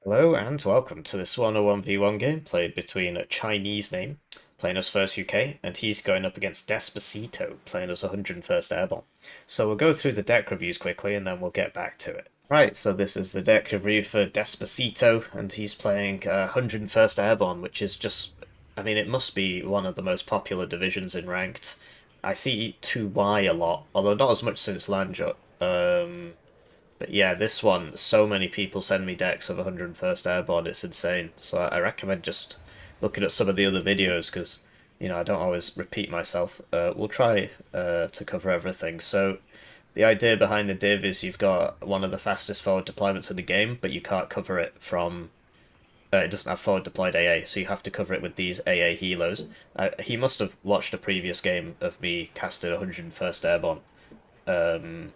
Hello and welcome to this 101v1 game played between ChineseName, playing us First UK, and he's going up against Despacito, playing us 101st Airborne. So we'll go through the deck reviews quickly and then we'll get back to it. Right, so this is the deck review for Despacito, and he's playing 101st Airborne, which is just, I mean, it must be one of the most popular divisions in Ranked. I see 2Y a lot, although not as much since Lanjut. But yeah, this one, so many people send me decks of 101st Airborne, it's insane. So I recommend just looking at some of the other videos because, I don't always repeat myself. We'll try to cover everything. So the idea behind the div is you've got one of the fastest forward deployments in the game, but you can't cover it from. It doesn't have forward deployed AA, so you have to cover it with these AA helos. He must have watched a previous game of me casting 101st Airborne. Um,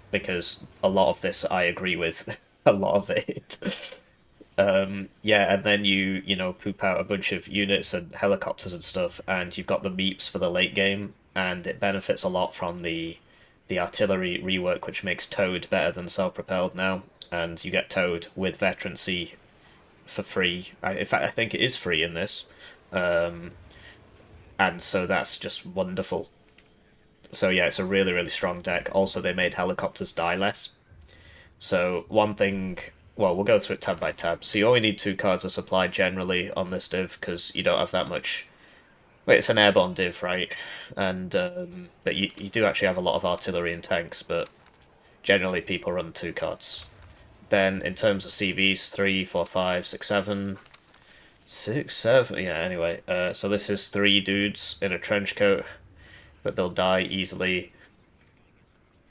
because a lot of this I agree with, a lot of it. Yeah, and then you poop out a bunch of units and helicopters and stuff, and you've got the meeps for the late game, and it benefits a lot from the artillery rework, which makes towed better than self-propelled now, and you get towed with veterancy for free. In fact, I think it is free in this, um, and so that's just wonderful. So yeah, it's a really, really strong deck. Also, they made helicopters die less. So one thing, well, we'll go through it tab by tab. So you only need two cards of supply generally on this div because you don't have that much. Wait, it's an airborne div, right? And but you do actually have a lot of artillery and tanks, but generally people run two cards. Then in terms of CVs, 3, 4, 5, 6, 7, 6, 7. Yeah. Anyway, so this is three dudes in a trench coat, but they'll die easily.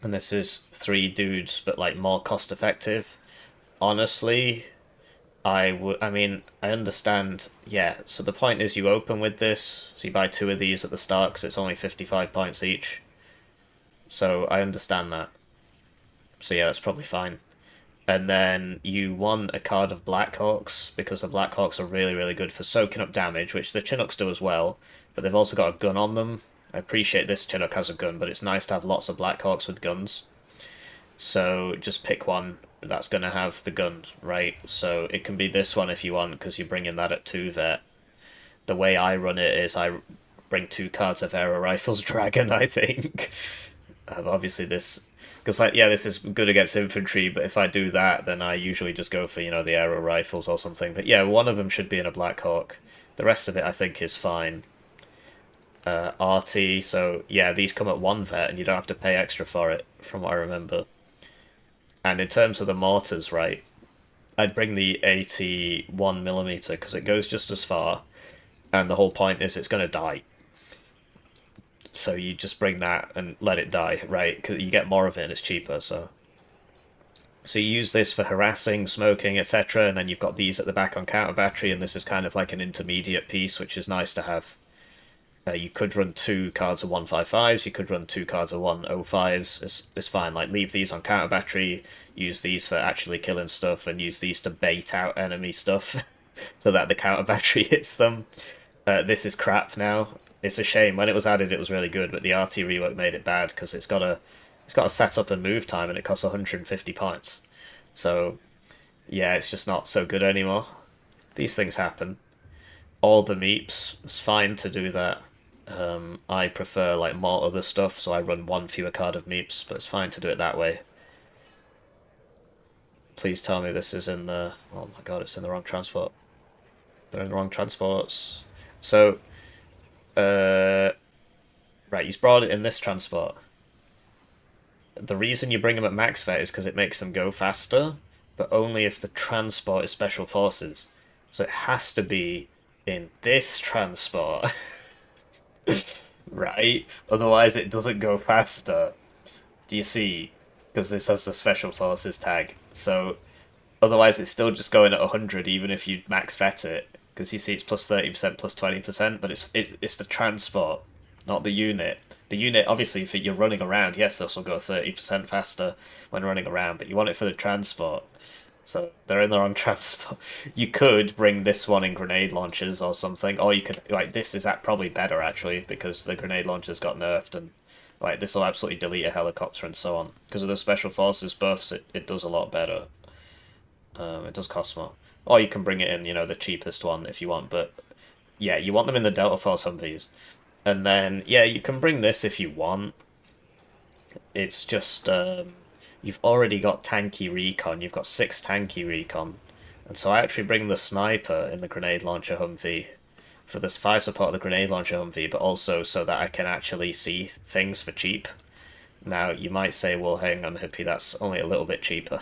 And this is three dudes, but like more cost effective. Honestly, I mean, I understand. Yeah, so the point is you open with this, so you buy two of these at the start because it's only 55 points each. So I understand that. So yeah, that's probably fine. And then you want a card of Blackhawks because the Blackhawks are really, really good for soaking up damage, which the Chinooks do as well, but they've also got a gun on them. I appreciate this Chinook has a gun, but it's nice to have lots of Blackhawks with guns. So just pick one that's going to have the gun, right? So it can be this one if you want, because you're bringing that at 2 vet. The way I run it is I bring two cards of Aero Rifles Dragon, I think. Obviously this... Because, like, yeah, this is good against infantry, but if I do that, then I usually just go for, the Aero Rifles or something. But yeah, one of them should be in a Black Hawk. The rest of it, I think, is fine. RT, so yeah, these come at 1 vet, and you don't have to pay extra for it, from what I remember. And in terms of the mortars, right, I'd bring the 81mm because it goes just as far, and the whole point is it's going to die. So you just bring that and let it die, right? Because you get more of it and it's cheaper. So you use this for harassing, smoking, etc., and then you've got these at the back on counter battery, and this is kind of like an intermediate piece, which is nice to have. You could run two cards of 155s, you could run two cards of 105s, it's fine. Like, leave these on counter battery, use these for actually killing stuff, and use these to bait out enemy stuff so that the counter battery hits them. This is crap now. It's a shame. When it was added, it was really good, but the RT rework made it bad because it's got a setup and move time, and it costs 150 points. So, yeah, it's just not so good anymore. These things happen. All the meeps, it's fine to do that. I prefer like more other stuff, so I run one fewer card of meeps, but it's fine to do it that way. Please tell me this is in the... Oh my god, it's in the wrong transport. They're in the wrong transports. So, right, he's brought it in this transport. The reason you bring them at max vet is because it makes them go faster, but only if the transport is special forces. So it has to be in this transport. Right? Otherwise it doesn't go faster. Do you see? Because this has the special forces tag. So otherwise it's still just going at 100 even if you max vet it. Because you see it's plus 30%, plus 20%, but it's the transport, not the unit. The unit, obviously, if you're running around, yes, this will go 30% faster when running around, but you want it for the transport. So they're in the wrong transport. You could bring this one in grenade launchers or something, or you could, like, this is probably better, actually, because the grenade launchers got nerfed, and, like, this will absolutely delete a helicopter and so on. Because of the special forces buffs, it does a lot better. It does cost more. Or you can bring it in, you know, the cheapest one if you want, but yeah, you want them in the Delta Force Humvees. And then, yeah, you can bring this if you want. It's just, you've already got tanky recon, you've got 6 tanky recon. And so I actually bring the sniper in the grenade launcher Humvee for this fire support of the grenade launcher Humvee, but also so that I can actually see things for cheap. Now, you might say, well, hang on, Hippie, that's only a little bit cheaper.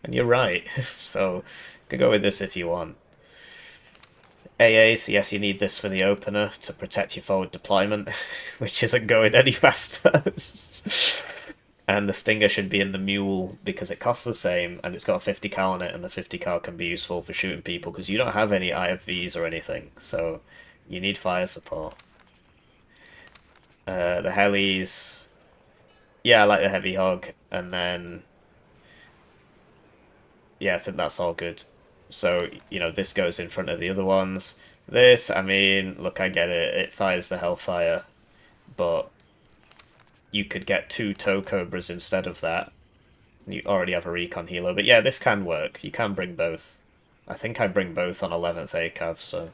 And you're right, so you can go with this if you want. AAs, yes, you need this for the opener to protect your forward deployment, which isn't going any faster. And the Stinger should be in the Mule because it costs the same and it's got a 50 cal on it, and the 50 cal can be useful for shooting people because you don't have any IFVs or anything, so you need fire support. The helis, yeah, I like the Heavy Hog, and then yeah, I think that's all good. So, you know, this goes in front of the other ones. This, I mean, look, I get it. It fires the Hellfire, but you could get 2 Tow Cobras instead of that. You already have a Recon Helo. But yeah, this can work. You can bring both. I think I bring both on 11th ACAV, so...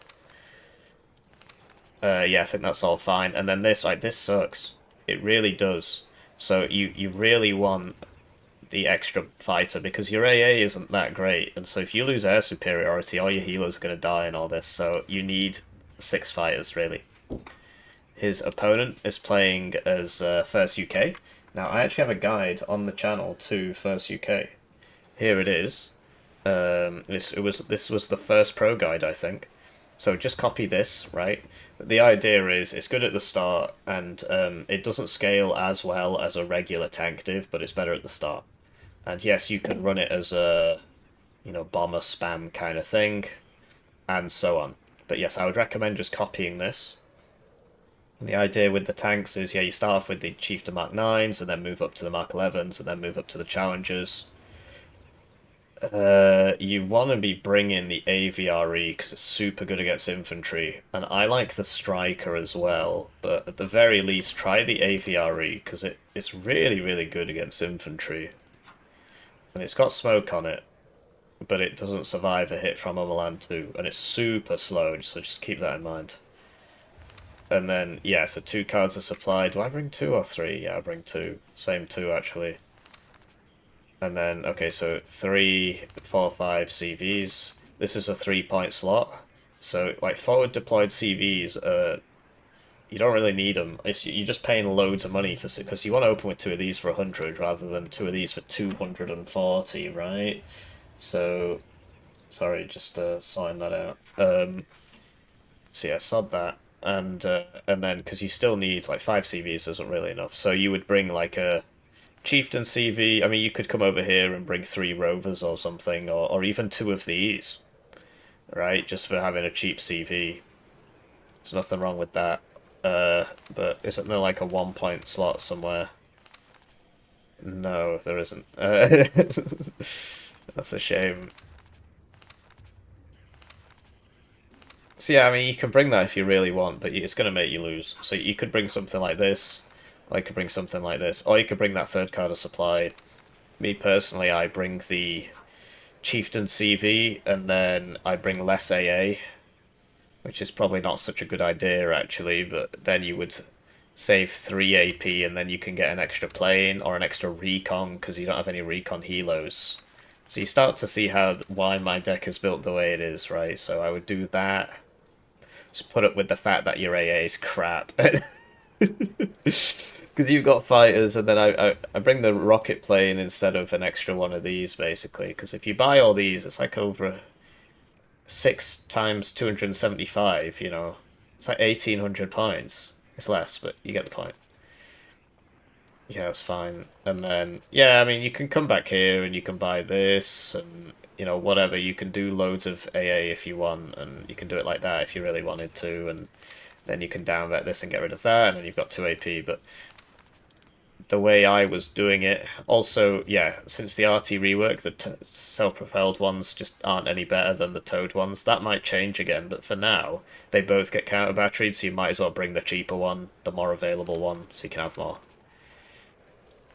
yeah, I think that's all fine. And then this, like, this sucks. It really does. So you really want the extra fighter because your AA isn't that great, and so if you lose air superiority, all your healers are going to die and all this, so you need 6 fighters, really. His opponent is playing as First UK. Now, I actually have a guide on the channel to First UK. Here it is. This was the first pro guide, I think. So just copy this, right? The idea is it's good at the start, and it doesn't scale as well as a regular tank div, but it's better at the start. And yes, you can run it as a, you know, bomber spam kind of thing, and so on. But yes, I would recommend just copying this. And the idea with the tanks is, yeah, you start off with the Chieftain Mark 9s, and then move up to the Mark 11s, and then move up to the Challengers. You want to be bringing the AVRE because it's super good against infantry, and I like the Striker as well, but at the very least try the AVRE because it's really, really good against infantry. And it's got smoke on it, but it doesn't survive a hit from Overland 2, and it's super slow, so just keep that in mind. And then, yeah, so 2 cards are supplied. Do I bring 2 or 3? Yeah, I bring 2. Same 2, actually. And then, okay, so 3, 4, 5 CVs. This is a 3-point slot. So, like, forward deployed CVs, you don't really need them. You're just paying loads of money for, because you want to open with 2 of these for 100 rather than 2 of these for 240, right? So, sorry, just sorting that out. So yeah, sod that. And then, because you still need, like, 5 CVs isn't really enough. So you would bring, like, a Chieftain CV. I mean, you could come over here and bring 3 Rovers or something, or even 2 of these, right? Just for having a cheap CV. There's nothing wrong with that. But isn't there like a 1-point slot somewhere? No, there isn't. That's a shame. So yeah, I mean, you can bring that if you really want, but it's going to make you lose. So you could bring something like this, or you could bring something like this, or you could bring that 3rd card of supply. Me personally, I bring the Chieftain CV, and then I bring less AA, which is probably not such a good idea, actually, but then you would save 3 AP, and then you can get an extra plane, or an extra recon, because you don't have any recon helos. So you start to see why my deck is built the way it is, right? So I would do that. Just put up with the fact that your AA is crap. Because you've got fighters, and then I bring the rocket plane instead of an extra one of these, basically. Because if you buy all these, it's like over 6 times 275, you know. It's like 1,800 points. It's less, but you get the point. Yeah, it's fine. And then, yeah, I mean, you can come back here and you can buy this and, you know, whatever. You can do loads of AA if you want, and you can do it like that if you really wanted to, and then you can downvet this and get rid of that, and then you've got 2 AP, but the way I was doing it, also, yeah, since the RT rework, the self-propelled ones just aren't any better than the towed ones. That might change again, but for now, they both get counter-batteried, so you might as well bring the cheaper one, the more available one, so you can have more.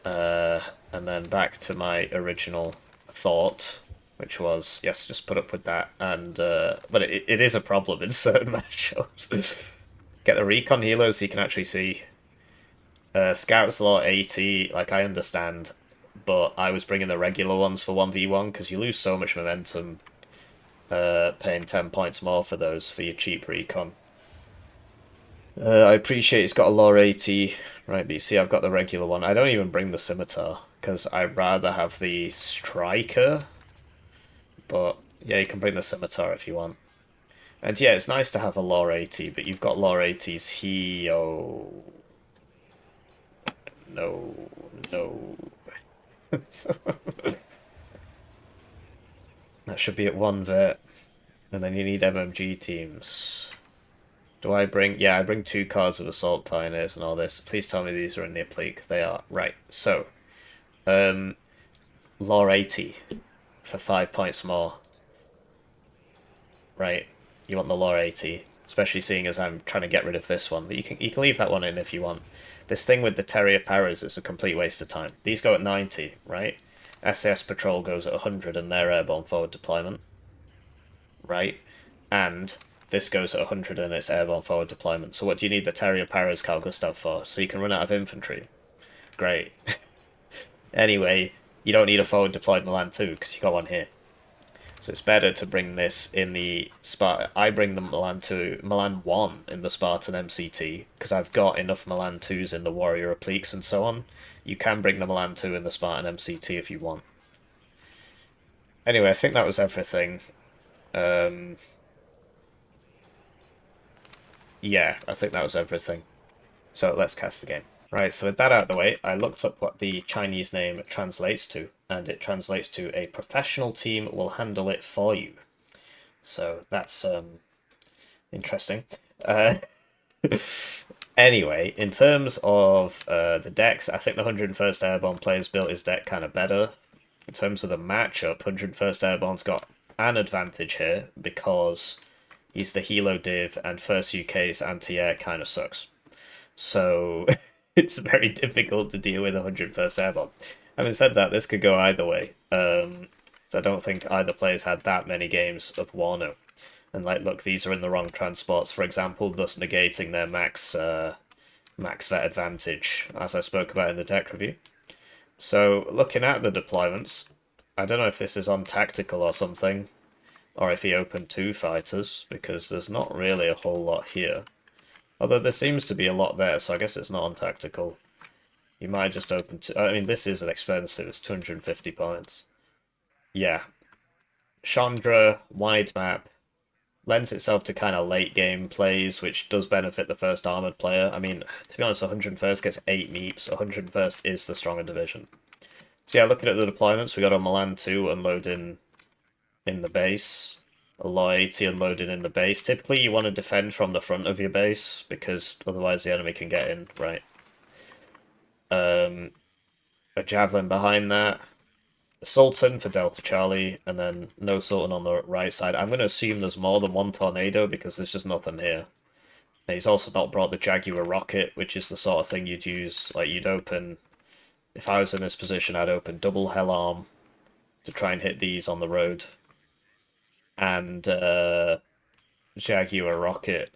And then back to my original thought, which was, yes, just put up with that. And but it is a problem in certain matchups. Get the recon helos so you can actually see. Scouts law 80, like I understand, but I was bringing the regular ones for 1v1 because you lose so much momentum paying 10 points more for those for your cheap recon. I appreciate it's got a law 80, right, but you see I've got the regular one. I don't even bring the scimitar because I'd rather have the striker, but yeah, you can bring the scimitar if you want. And yeah, it's nice to have a law 80, but you've got law 80s here. Oh, no, no. That should be at one vet. And then you need MMG teams. Do I bring... Yeah, I bring 2 cards of Assault Pioneers and all this. Please tell me these are in the applique. They are. Right, so... Law 80 for 5 points more. Right, you want the Law 80. Especially seeing as I'm trying to get rid of this one. But you can leave that one in if you want. This thing with the Terrier Paras is a complete waste of time. These go at 90, right? SAS Patrol goes at 100 and their airborne forward deployment. Right? And this goes at 100 and it's airborne forward deployment. So what do you need the Terrier Paras Carl Gustav for? So you can run out of infantry. Great. Anyway, you don't need a forward deployed Milan 2 because you got one here. So it's better to bring this in the Spartan. I bring the Milan 1 in the Spartan MCT because I've got enough Milan 2s in the Warrior Appliques and so on. You can bring the Milan 2 in the Spartan MCT if you want. Anyway, I think that was everything. Yeah, I think that was everything. So let's cast the game. Right, so with that out of the way, I looked up what the Chinese name translates to, and it translates to a professional team will handle it for you. So that's interesting. Anyway, in terms of the decks, I think the 101st Airborne players built his deck kind of better. In terms of the matchup, 101st Airborne's got an advantage here because he's the Helo div and 1st UK's anti-air kind of sucks. So it's very difficult to deal with 101st Airborne. Having said that, this could go either way. So I don't think either player's had that many games of Warno. And like, look, these are in the wrong transports, for example, thus negating their max vet advantage, as I spoke about in the deck review. So looking at the deployments, I don't know if this is on tactical or something, or if he opened 2 fighters, because there's not really a whole lot here. Although there seems to be a lot there, so I guess it's not on tactical. You might just open 2. I mean, this is an expensive, it's 250 points. Yeah. Chandra, wide map, lends itself to kind of late game plays, which does benefit the first Armoured player. I mean, to be honest, 101st gets 8 meeps. 101st is the stronger division. So yeah, looking at the deployments, we got a Milan 2 unloading in the base, a Law 80 unloading in the base. Typically, you want to defend from the front of your base, because otherwise the enemy can get in, right? A Javelin behind that. Sultan for Delta Charlie, and then no Sultan on the right side. I'm going to assume there's more than one Tornado because there's just nothing here. And he's also not brought the Jaguar Rocket, which is the sort of thing you'd use. Like, you'd open... If I was in this position, I'd open double Hell Arm to try and hit these on the road. And Jaguar Rocket.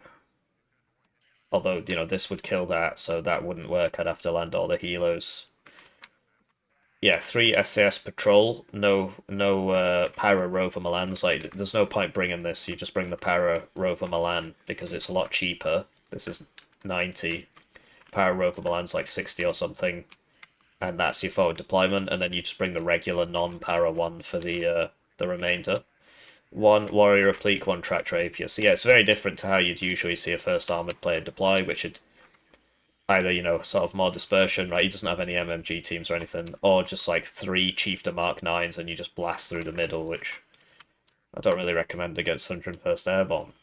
Although, you know, this would kill that, so that wouldn't work. I'd have to land all the helos. Yeah, 3 SAS Patrol, no Para Rover Milans. Like, there's no point bringing this. You just bring the Para Rover Milan because it's a lot cheaper. This is 90. Para Rover Milan's like 60 or something. And that's your forward deployment. And then you just bring the regular non-Para one for the remainder. 1 Warrior Applique, 1 Tractor Rapier. So yeah, it's very different to how you'd usually see a first Armoured player deploy, which would either, you know, sort of more dispersion, right? He doesn't have any MMG teams or anything, or just like 3 Chieftain Mark 9s and you just blast through the middle, which I don't really recommend against 101st Airborne.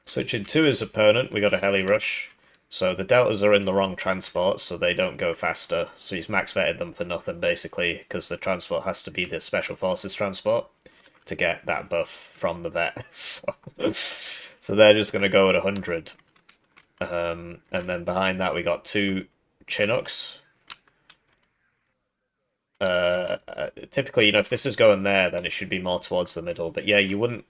Switching to his opponent, we got a Heli Rush. So the Deltas are in the wrong transports, so they don't go faster. So he's max vetted them for nothing, basically, because the transport has to be the Special Forces transport to get that buff from the vet. So they're just going to go at 100. And then behind that we got 2 Chinooks. Typically, if this is going there, then it should be more towards the middle. But yeah, you wouldn't.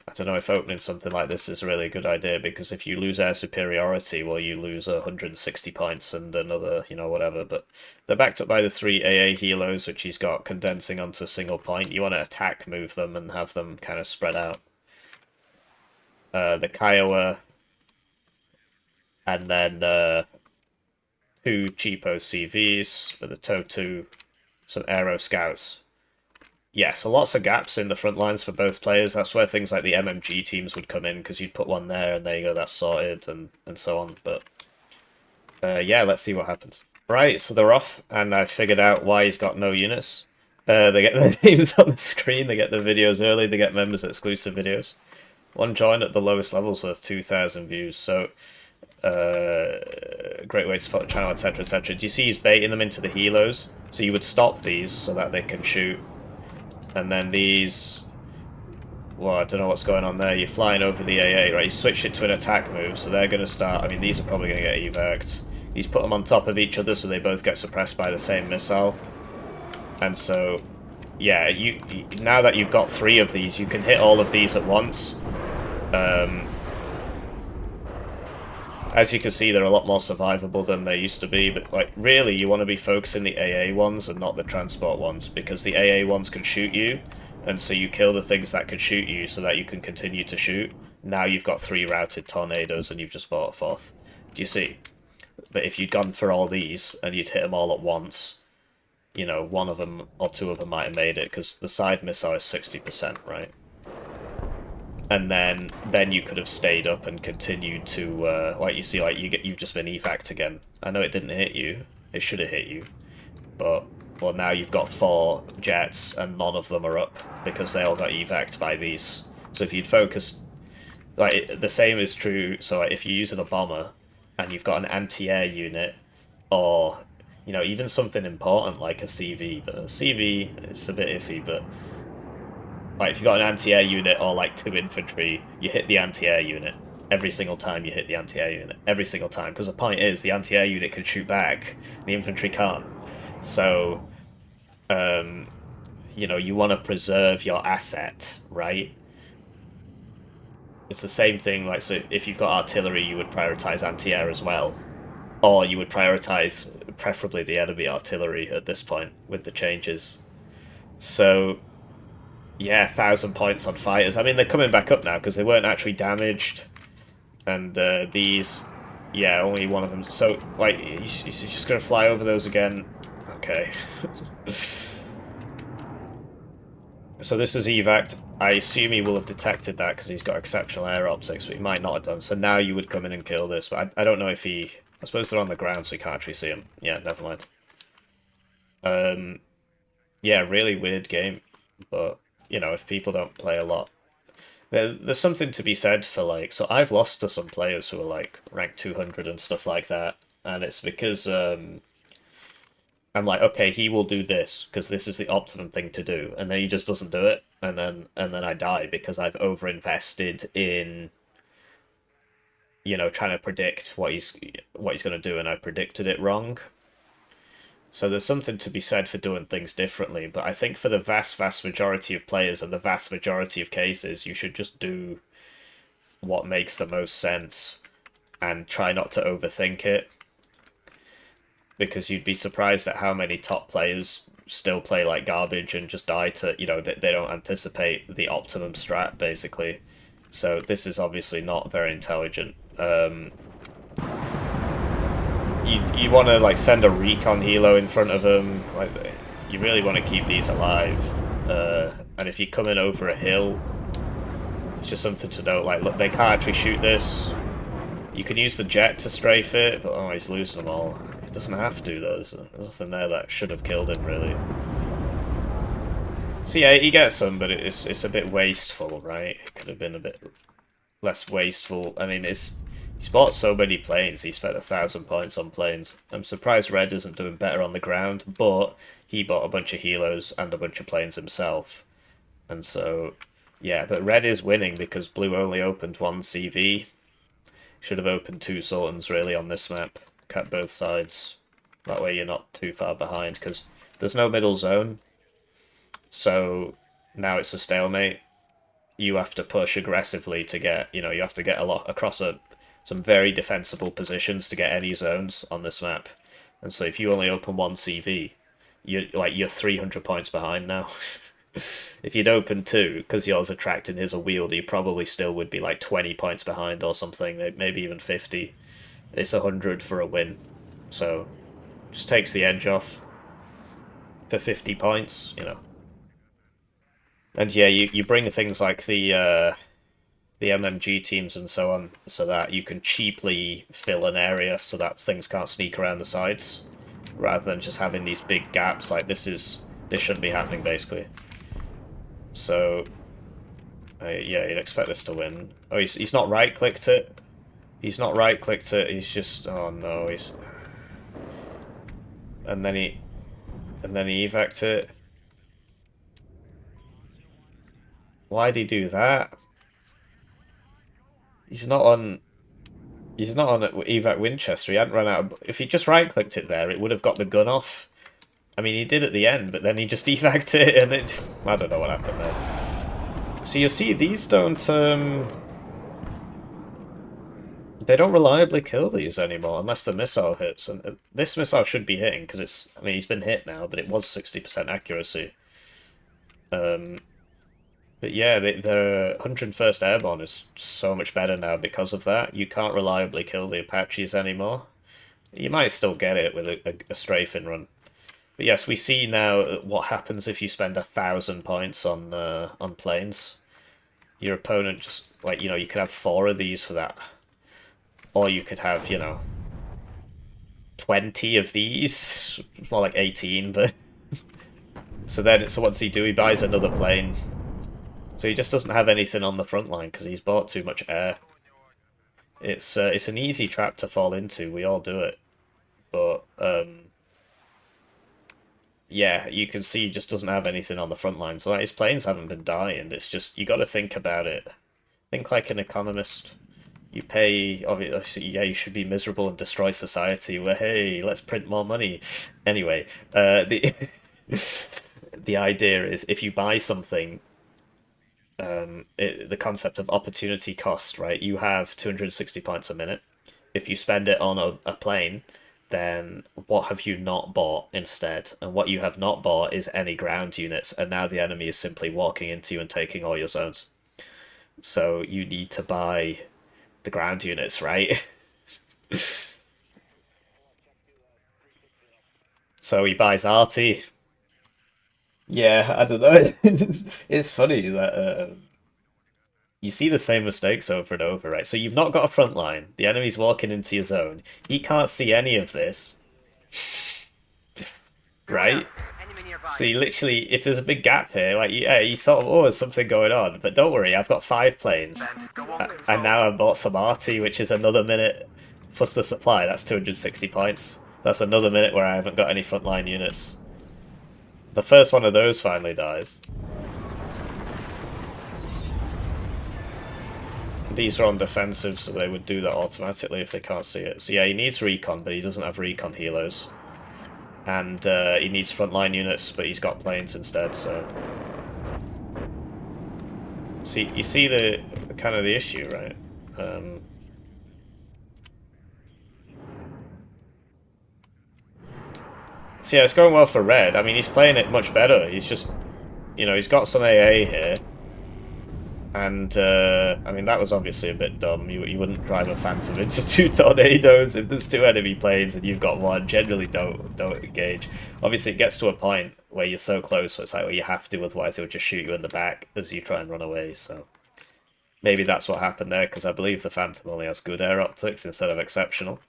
I don't know if opening something like this is a really good idea, because if you lose air superiority, well, you lose 160 points and another, whatever. But they're backed up by the three AA helos, which he's got condensing onto a single point. You want to attack move them and have them kind of spread out. The Kiowa, and then two cheapo CVs with the TOW2, some Aero Scouts. Yeah, so lots of gaps in the front lines for both players. That's where things like the MMG teams would come in, because you'd put one there and there you go, that's sorted, and so on. But yeah, let's see what happens. Right, so they're off, and I've figured out why he's got no units. They get their names on the screen, they get the videos early, they get members exclusive videos. One join at the lowest levels worth 2,000 views, so great way to support the channel, etc, etc. Do you see he's baiting them into the helos? So you would stop these so that they can shoot. And then these, well, I don't know what's going on there. You're flying over the AA, right? You switch it to an attack move, so they're going to start. I mean, these are probably going to get evac'd. He's put them on top of each other, so they both get suppressed by the same missile. And so, yeah, you now that you've got three of these, you can hit all of these at once. As you can see, they're a lot more survivable than they used to be, but like really you want to be focusing the AA ones and not the transport ones, because the AA ones can shoot you, and so you kill the things that can shoot you so that you can continue to shoot. Now you've got three routed tornadoes and you've just bought a fourth. Do you see? But if you'd gone for all these and you'd hit them all at once, one of them or two of them might have made it, because the side missile is 60%, right? And then you could have stayed up and continued to, like you see, like you've just been evac'd again. I know it didn't hit you, it should have hit you, but well, now you've got 4 jets and none of them are up because they all got evac'd by these. So if you'd focused, like the same is true. So like, if you're using a bomber and you've got an anti-air unit, or even something important like a CV, but a CV it's a bit iffy, but. Like, if you've got an anti-air unit or, like, 2 infantry, you hit the anti-air unit. Every single time you hit the anti-air unit. Every single time. Because the point is, the anti-air unit can shoot back, the infantry can't. So, you want to preserve your asset, right? It's the same thing, like, so if you've got artillery, you would prioritize anti-air as well. Or you would prioritize, preferably, the enemy artillery at this point, with the changes. So... yeah, 1,000 points on fighters. I mean, they're coming back up now because they weren't actually damaged. And these, yeah, only one of them. So, like, he's just going to fly over those again. Okay. So this is evac'd. I assume he will have detected that because he's got exceptional air optics, but he might not have done. So now you would come in and kill this. But I don't know if he... I suppose they're on the ground, so you can't actually see them. Yeah, never mind. Yeah, really weird game. But... if people don't play a lot. There's something to be said for, like... So I've lost to some players who are, like, ranked 200 and stuff like that. And it's because, I'm like, okay, he will do this, because this is the optimum thing to do. And then he just doesn't do it. And then I die, because I've overinvested in, trying to predict what he's going to do, and I predicted it wrong. So there's something to be said for doing things differently, but I think for the vast majority of players and the vast majority of cases, you should just do what makes the most sense and try not to overthink it. Because you'd be surprised at how many top players still play like garbage and just die to, they don't anticipate the optimum strat, basically. So this is obviously not very intelligent. You want to, like, send a recon helo in front of them. Like, you really want to keep these alive. And if you come in over a hill, it's just something to note. Like, look, they can't actually shoot this. You can use the jet to strafe it, but oh, he's losing them all. He doesn't have to, though. There's nothing there that should have killed him, really. So yeah, he gets some, but it's a bit wasteful, right? It could have been a bit less wasteful. I mean, he's bought so many planes, he spent 1,000 points on planes. I'm surprised Red isn't doing better on the ground, but he bought a bunch of helos and a bunch of planes himself. And so, yeah, but Red is winning because Blue only opened 1 CV. Should have opened 2 Sultans, really, on this map. Cut both sides. That way you're not too far behind, because There's no middle zone, so now it's a stalemate. You have to push aggressively to get, you have to get a lot across some very defensible positions to get any zones on this map. And so if you only open one CV, you're 300 points behind now. If you'd open two, because yours attracting is a wield, you probably still would be like 20 points behind or something, maybe even 50. It's 100 for a win. So just takes the edge off for 50 points, And yeah, you bring things like the MMG teams and so on, so that you can cheaply fill an area so that things can't sneak around the sides, rather than just having these big gaps. Like this shouldn't be happening basically. So yeah, you'd expect this to win. Oh, he's not right clicked it. He's not right clicked it. He's just, oh no, and then he evac'd it. Why'd he do that? He's not on evac Winchester. He hadn't run out if he just right clicked it there, it would have got the gun off. I mean, he did at the end, but then he just evac'd it, and I don't know what happened there. So you see, these don't they don't reliably kill these anymore unless the missile hits, and this missile should be hitting because I mean, he's been hit now, but it was 60% accuracy. But yeah, their 101st Airborne is so much better now because of that. You can't reliably kill the Apaches anymore. You might still get it with a strafing run. But yes, we see now what happens if you spend 1,000 points on planes. Your opponent just, like, you could have 4 of these for that. Or you could have, 20 of these. More like 18, but... So what's he do? He buys another plane. So he just doesn't have anything on the front line because he's bought too much air. It's an easy trap to fall into. We all do it. But, yeah, you can see he just doesn't have anything on the front line. So like, his planes haven't been dying. It's just, you got to think about it. Think like an economist. You pay, obviously, yeah, you should be miserable and destroy society. Well, hey, let's print more money. Anyway, the the idea is if you buy something, the concept of opportunity cost, right? You have 260 points a minute. If you spend it on a plane, then what have you not bought instead? And what you have not bought is any ground units, and now the enemy is simply walking into you and taking all your zones. So you need to buy the ground units, right? So he buys arty. Yeah, I don't know. It's funny that you see the same mistakes over and over, right? So you've not got a front line. The enemy's walking into your zone. He can't see any of this, right? So you literally, if there's a big gap here, like, yeah, you sort of, oh, there's something going on. But don't worry, I've got 5 planes. And now I've bought some arty, which is another minute plus the supply. That's 260 points. That's another minute where I haven't got any frontline units. The first one of those finally dies. These are on defensive, so they would do that automatically if they can't see it. So yeah, he needs recon, but he doesn't have recon helos. And he needs frontline units, but he's got planes instead, so... See, you see the kind of the issue, right? So yeah, it's going well for red. I mean, he's playing it much better. He's just, he's got some AA here. And, I mean, that was obviously a bit dumb. You wouldn't drive a Phantom into 2 tornadoes if there's 2 enemy planes and you've got 1. Generally, don't engage. Obviously, it gets to a point where you're so close, where it's like, well, you have to, otherwise it would just shoot you in the back as you try and run away, so... Maybe that's what happened there, because I believe the Phantom only has good air optics instead of exceptional.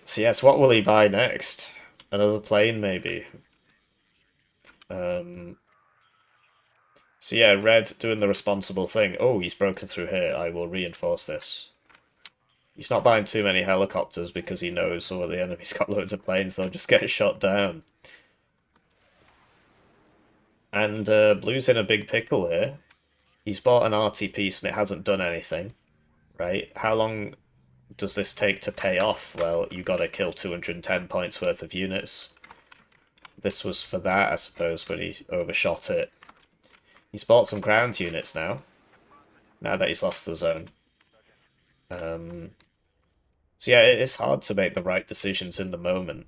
So yes, what will he buy next? Another plane, maybe? So yeah, red doing the responsible thing. Oh, he's broken through here. I will reinforce this. He's not buying too many helicopters because he knows, oh, the enemy's got loads of planes, they'll just get shot down. And blue's in a big pickle here. He's bought an RT piece and it hasn't done anything, right? How long does this take to pay off? Well, you gotta kill 210 points worth of units. this was for that, I suppose, but he overshot it. He's bought some ground units now that he's lost the zone. So yeah, it's hard to make the right decisions in the moment.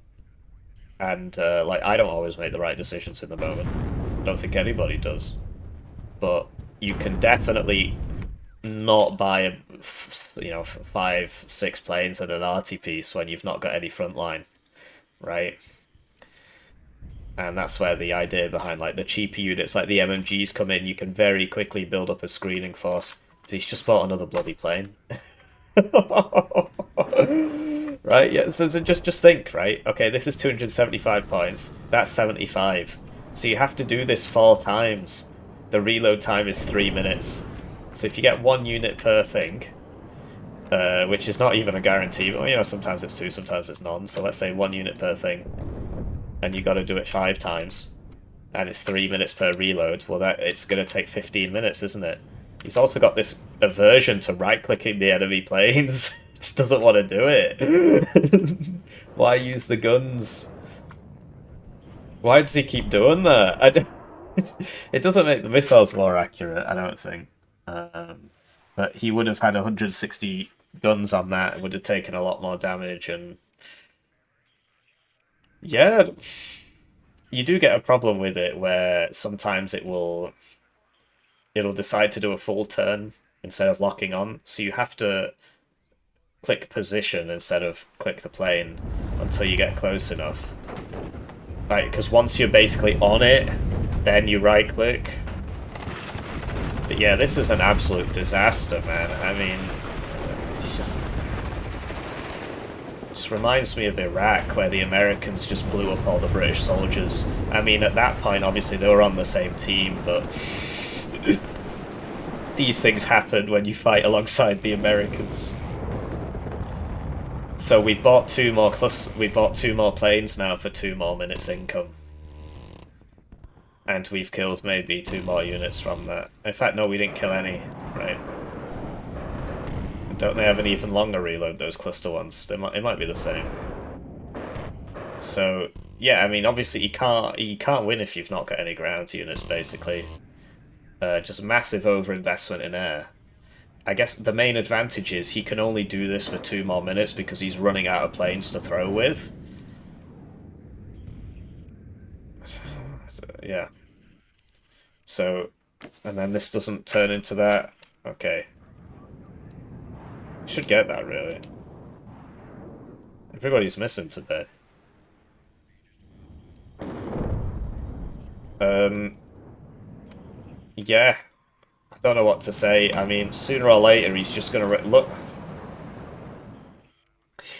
And, like, I don't always make the right decisions in the moment. I don't think anybody does. But you can definitely not buy, you know, 5, 6 planes and an arty piece when you've not got any front line, right? And that's where the idea behind, like, the cheaper units, like the MMGs come in, you can very quickly build up a screening force. He's just bought another bloody plane. Right, yeah, so just think, right? Okay, this is 275 points. That's 75. So you have to do this 4 times. The reload time is 3 minutes. So if you get 1 unit per thing, which is not even a guarantee, well, you know, sometimes it's 2, sometimes it's none. So let's say 1 unit per thing, and you got to do it 5 times, and it's 3 minutes per reload. Well, it's going to take 15 minutes, isn't it? He's also got this aversion to right-clicking the enemy planes. Just doesn't want to do it. Why use the guns? Why does he keep doing that? It doesn't make the missiles more accurate, I don't think. But he would have had 160 guns on that. It would have taken a lot more damage, and yeah, you do get a problem with it where sometimes it'll decide to do a full turn instead of locking on, so you have to click position instead of click the plane until you get close enough. Right, because once you're basically on it, then you right click. But yeah, this is an absolute disaster, man. I mean, it's just reminds me of Iraq, where the Americans just blew up all the British soldiers. I mean, at that point, obviously, they were on the same team, but these things happen when you fight alongside the Americans. So we bought 2 more planes now for 2 more minutes income. And we've killed maybe 2 more units from that. In fact, no, we didn't kill any, right? Don't they have an even longer reload, those cluster ones? It might be the same. So, yeah, I mean, obviously you can't win if you've not got any ground units, basically. Just massive overinvestment in air. I guess the main advantage is he can only do this for 2 more minutes because he's running out of planes to throw with. Yeah. So, and then this doesn't turn into that. Okay. Should get that, really. Everybody's missing today. Yeah. I don't know what to say. I mean, sooner or later he's just gonna look.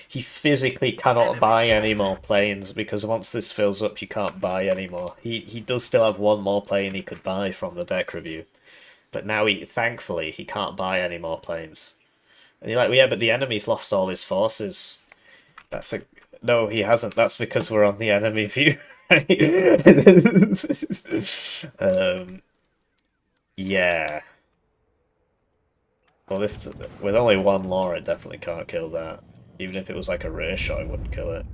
He physically cannot buy any more planes because once this fills up, you can't buy any more. He does still have 1 more plane he could buy from the deck review, but now thankfully he can't buy any more planes. And you're like, well, yeah, but the enemy's lost all his forces. No, he hasn't. That's because we're on the enemy view. Yeah. Well, this with only 1 law, it definitely can't kill that. Even if it was like a rare shot, I wouldn't kill it.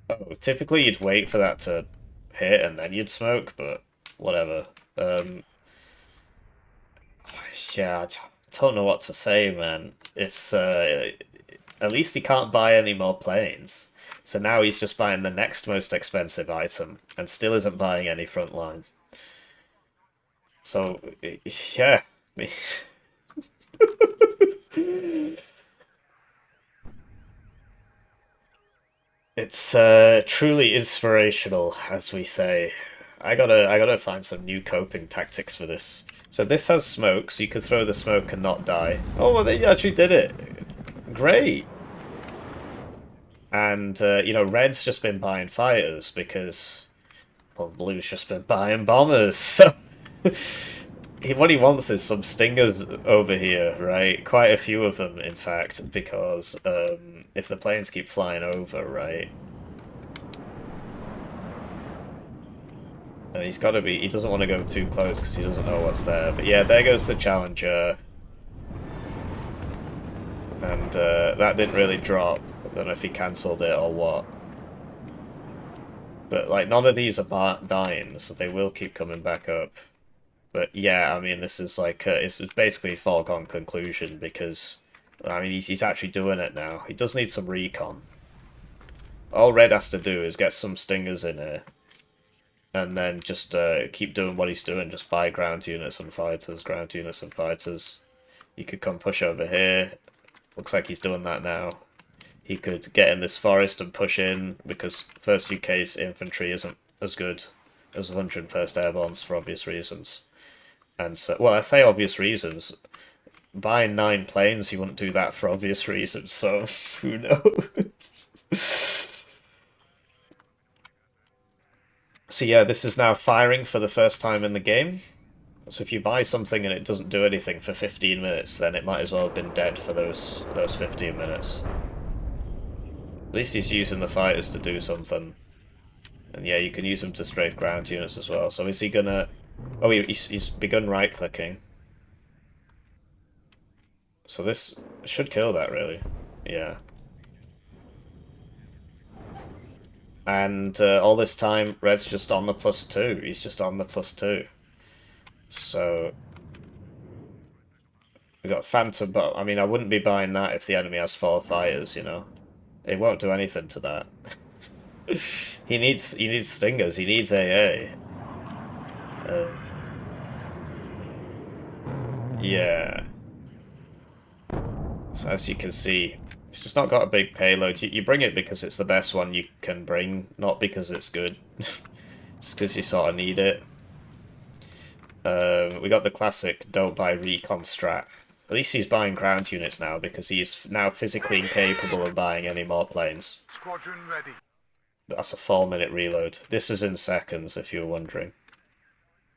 Oh, typically you'd wait for that to hit and then you'd smoke, but whatever. Yeah, I don't know what to say, man. It's at least he can't buy any more planes. So now he's just buying the next most expensive item and still isn't buying any front line. So, yeah. It's truly inspirational, as we say. I gotta find some new coping tactics for this. So this has smoke, so you can throw the smoke and not die. Oh, well, they actually did it. Great. And, you know, red's just been buying fighters because, well, blue's just been buying bombers. So what he wants is some stingers over here, right? Quite a few of them, in fact, because if the planes keep flying over, right? And he doesn't want to go too close because he doesn't know what's there. But yeah, there goes the Challenger. And that didn't really drop. I don't know if he cancelled it or what. But, like, none of these are dying, so they will keep coming back up. But, yeah, I mean, this is, like, it's basically a foregone conclusion, because, I mean, he's actually doing it now. He does need some recon. All Red has to do is get some stingers in here, and then just keep doing what he's doing, just buy ground units and fighters, ground units and fighters. He could come push over here. Looks like he's doing that now. He could get in this forest and push in, because 1st UK's infantry isn't as good as 101st Airborne's for obvious reasons. And so, well, I say obvious reasons. Buying 9 planes, he wouldn't do that for obvious reasons, so who knows? So yeah, this is now firing for the first time in the game. So if you buy something and it doesn't do anything for 15 minutes, then it might as well have been dead for those 15 minutes. At least he's using the fighters to do something. And yeah, you can use them to strafe ground units as well. So is he gonna... Oh, he's begun right-clicking. So this should kill that, really. Yeah. And all this time, Red's just on the +2. He's just on the +2. So... we got Phantom, but I mean, I wouldn't be buying that if the enemy has 4 fighters, you know? It won't do anything to that. he needs stingers. He needs AA. Yeah. So as you can see, it's just not got a big payload. You bring it because it's the best one you can bring, not because it's good. Just because you sort of need it. We got the classic don't buy recon strat. At least he's buying ground units now, because he's now physically incapable of buying any more planes. Squadron ready. That's a 4-minute reload. This is in seconds, if you were wondering.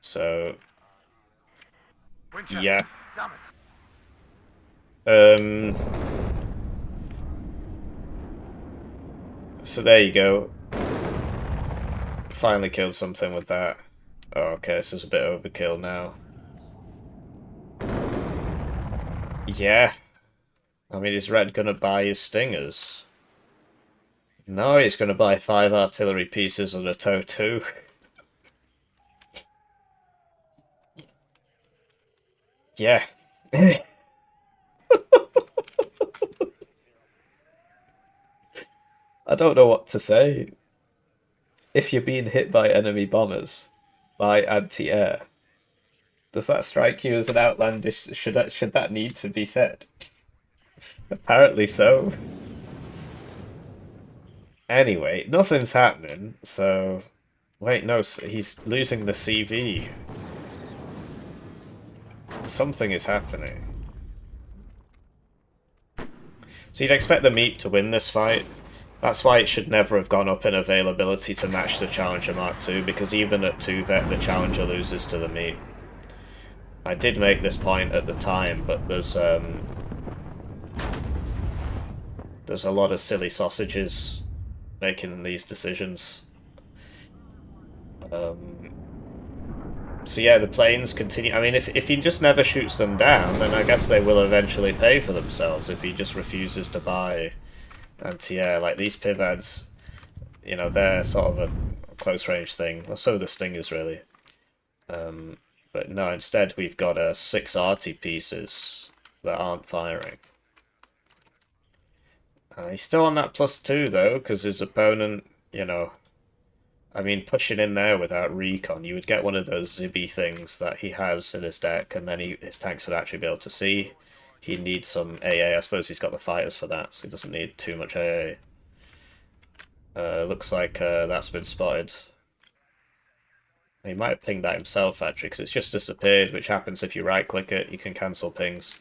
So... Winchester. yeah. Damn it. So there you go. Finally killed something with that. Oh, okay, this is a bit overkill now. Yeah. I mean, is Red gonna buy his stingers? No, he's gonna buy 5 artillery pieces and a tow too. Yeah. I don't know what to say. If you're being hit by enemy bombers, by anti-air, does that strike you as an outlandish... should that need to be said? Apparently so. Anyway, nothing's happening, so... Wait, no, he's losing the CV. Something is happening. So you'd expect the meat to win this fight. That's why it should never have gone up in availability to match the Challenger Mark II, because even at 2-vet the Challenger loses to the meat. I did make this point at the time, but there's a lot of silly sausages making these decisions. So yeah, the planes continue. I mean, if he just never shoots them down, then I guess they will eventually pay for themselves if he just refuses to buy anti-air. Like these pivads, you know, they're sort of a close-range thing. Well, so the Stingers, really. But no, instead we've got 6 arty pieces that aren't firing. He's still on that +2, though, because his opponent, you know... I mean, pushing in there without recon, you would get one of those Zibby things that he has in his deck, and then his tanks would actually be able to see. He needs some AA. I suppose he's got the fighters for that, so he doesn't need too much AA. Looks like that's been spotted. He might have pinged that himself, actually, because it's just disappeared, which happens if you right-click it. You can cancel pings.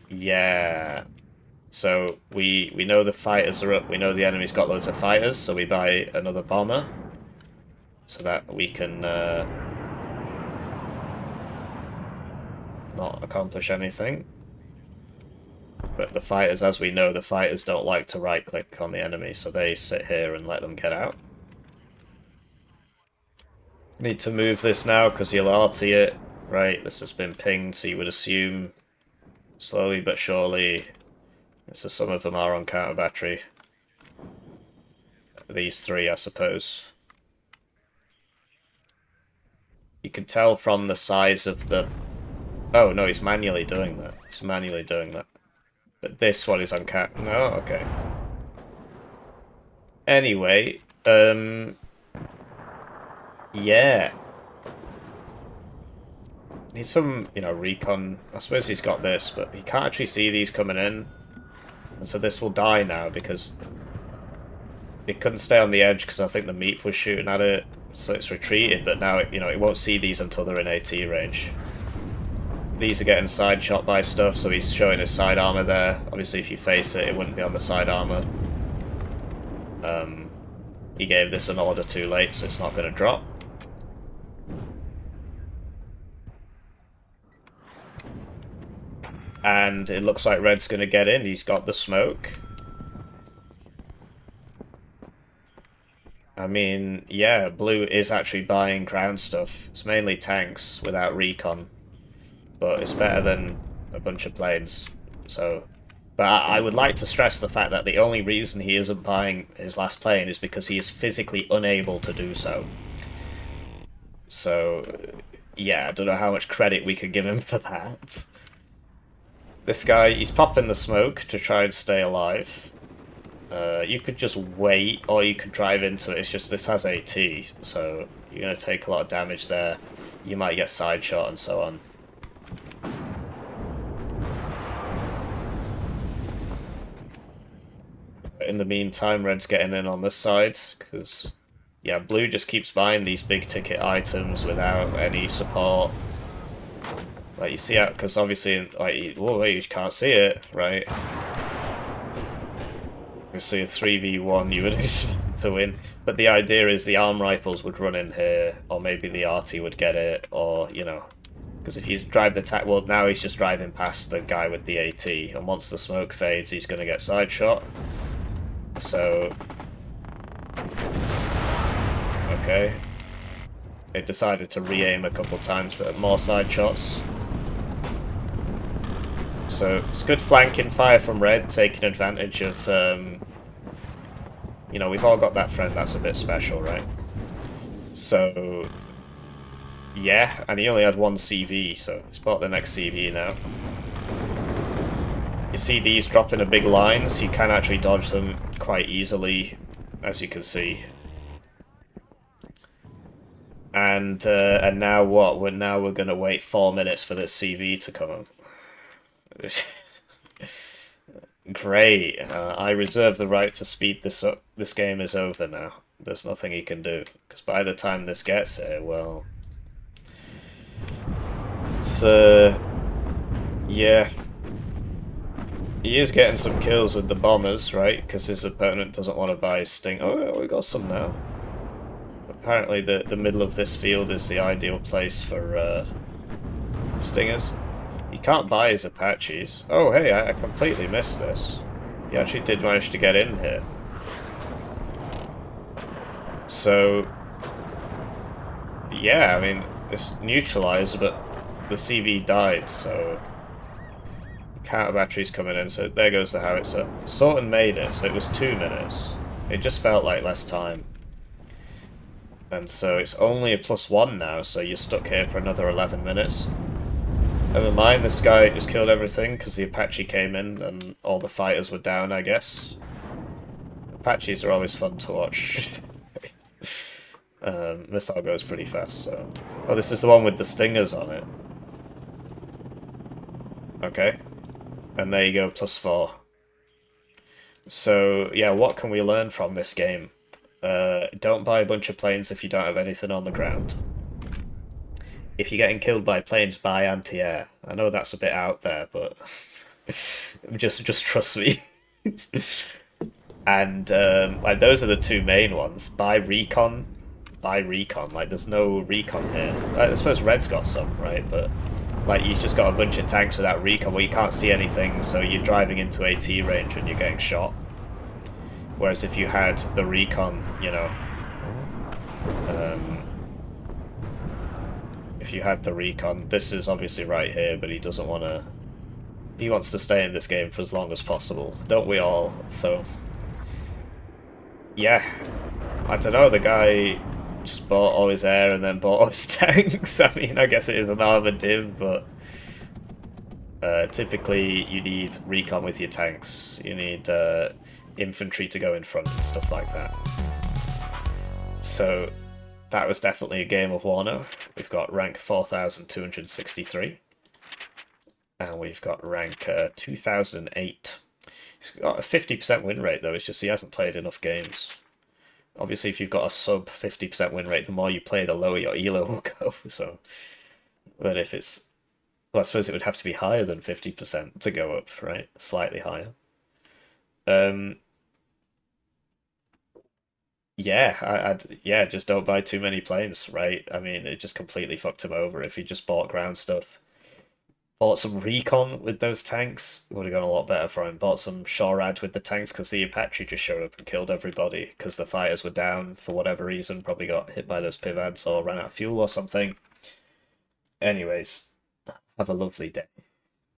Yeah... So we know the fighters are up, we know the enemy's got loads of fighters, so we buy another bomber so that we can not accomplish anything. But the fighters, as we know, the fighters don't like to right-click on the enemy, so they sit here and let them get out. Need to move this now because he'll arty it. Right, this has been pinged, so you would assume slowly but surely So some of them are on counter battery. These three, I suppose. You can tell from the size of the... Oh, no, he's manually doing that. He's manually doing that. But this one is on counter... No, okay. Anyway, yeah. Need some, recon. I suppose he's got this, but he can't actually see these coming in. And so this will die now because it couldn't stay on the edge because I think the meat was shooting at it. So it's retreated, but now, it won't see these until they're in AT range. These are getting side shot by stuff, so he's showing his side armor there. Obviously, if you face it, it wouldn't be on the side armor. He gave this an order too late, so it's not going to drop. And it looks like Red's going to get in. He's got the smoke. I mean, yeah, Blue is actually buying ground stuff. It's mainly tanks without recon. But it's better than a bunch of planes. So, but I would like to stress the fact that the only reason he isn't buying his last plane is because he is physically unable to do so. So, yeah, I don't know how much credit we could give him for that. This guy, he's popping the smoke to try and stay alive. You could just wait, or you could drive into it. It's just this has AT, so you're going to take a lot of damage there. You might get side shot and so on. In the meantime, Red's getting in on this side, because, yeah, Blue just keeps buying these big-ticket items without any support. Like, you see how, because obviously, like, whoa, you can't see it, right? You see a 3v1, you would expect to win. But the idea is the arm rifles would run in here, or maybe the arty would get it, or, because if you drive the tank, well, now he's just driving past the guy with the AT, and once the smoke fades, he's going to get side shot. So, okay. It decided to re-aim a couple times at more side shots. So, it's good flanking fire from Red, taking advantage of, we've all got that friend that's a bit special, right? So, yeah, and he only had one CV, so he's bought the next CV now. You see these drop in a big line, so you can actually dodge them quite easily, as you can see. And now what? Now we're going to wait 4 minutes for this CV to come up. Great. I reserve the right to speed this up. This game is over now. There's nothing he can do. Because by the time this gets here, well... It's, yeah. He is getting some kills with the bombers, right? Because his opponent doesn't want to buy his Sting. Oh, we got some now. Apparently the middle of this field is the ideal place for Stingers. He can't buy his Apaches. Oh, hey, I completely missed this. He actually did manage to get in here. So, yeah, I mean, it's neutralized, but the CV died, so... Counter batteries coming in, so there goes the howitzer. Sorton made it, so it was 2 minutes. It just felt like less time. And so it's only a +1 now, so you're stuck here for another 11 minutes. Never mind, this guy just killed everything because the Apache came in and all the fighters were down, I guess. Apaches are always fun to watch. Missile goes pretty fast, so... Oh, this is the one with the stingers on it. Okay. And there you go, +4. So, yeah, what can we learn from this game? Don't buy a bunch of planes if you don't have anything on the ground. If you're getting killed by planes, buy anti-air. I know that's a bit out there, but just trust me. And like those are the two main ones. Buy recon. Like there's no recon here. I suppose Red's got some, right? But like you've just got a bunch of tanks without recon where you can't see anything, so you're driving into AT range and you're getting shot. Whereas if you had the recon, if you had the recon, this is obviously right here, but he doesn't want to He wants to stay in this game for as long as possible, don't we all? So, yeah. I don't know, the guy just bought all his air and then bought all his tanks. I mean, I guess it is an armored div, but typically you need recon with your tanks. You need infantry to go in front and stuff like that. So that was definitely a game of Warno. We've got rank 4,263. And we've got rank 2008. He's got a 50% win rate though, it's just he hasn't played enough games. Obviously, if you've got a sub 50% win rate, the more you play, the lower your elo will go. So, but if it's, well, I suppose it would have to be higher than 50% to go up, right? Slightly higher. Yeah, yeah, just don't buy too many planes, right? I mean, it just completely fucked him over if he just bought ground stuff. Bought some recon with those tanks, would have gone a lot better for him. Bought some Shorad with the tanks because the Apache just showed up and killed everybody because the fighters were down for whatever reason. Probably got hit by those pivads or ran out of fuel or something. Anyways, have a lovely day.